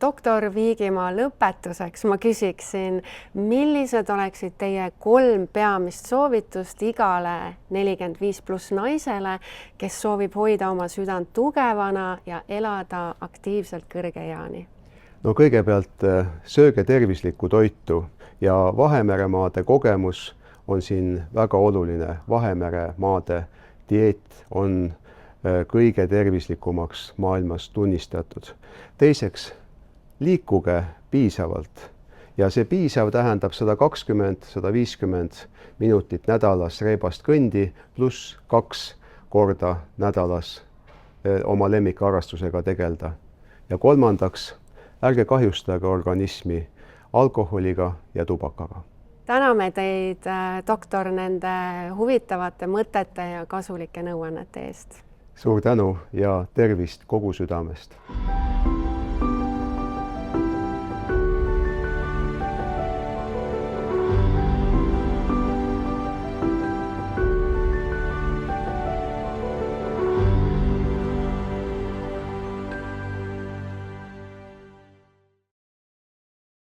Doktor Viigimaa, lõpetuseks ma küsiksin, millised oleksid teie 3 peamist soovitust igale 45+ naisele, kes soovib hoida oma südant tugevana ja elada aktiivselt kõrge eani? No kõigepealt sööge tervislikku toitu ja Vahemeremaade kogemus on siin väga oluline. Vahemeremaade dieet on kõige tervislikumaks maailmas tunnistatud. Teiseks, liikuge piisavalt ja see piisav tähendab 120–150 minutit nädalas reebast kõndi pluss 2 korda nädalas oma lemmikharrastusega tegelda. Ja kolmandaks, ärge kahjustage organismi alkoholiga ja tubakaga. Täname teid, doktor, nende huvitavate mõtete ja kasulike nõuannete eest. Suur tänu ja tervist kogu südamest!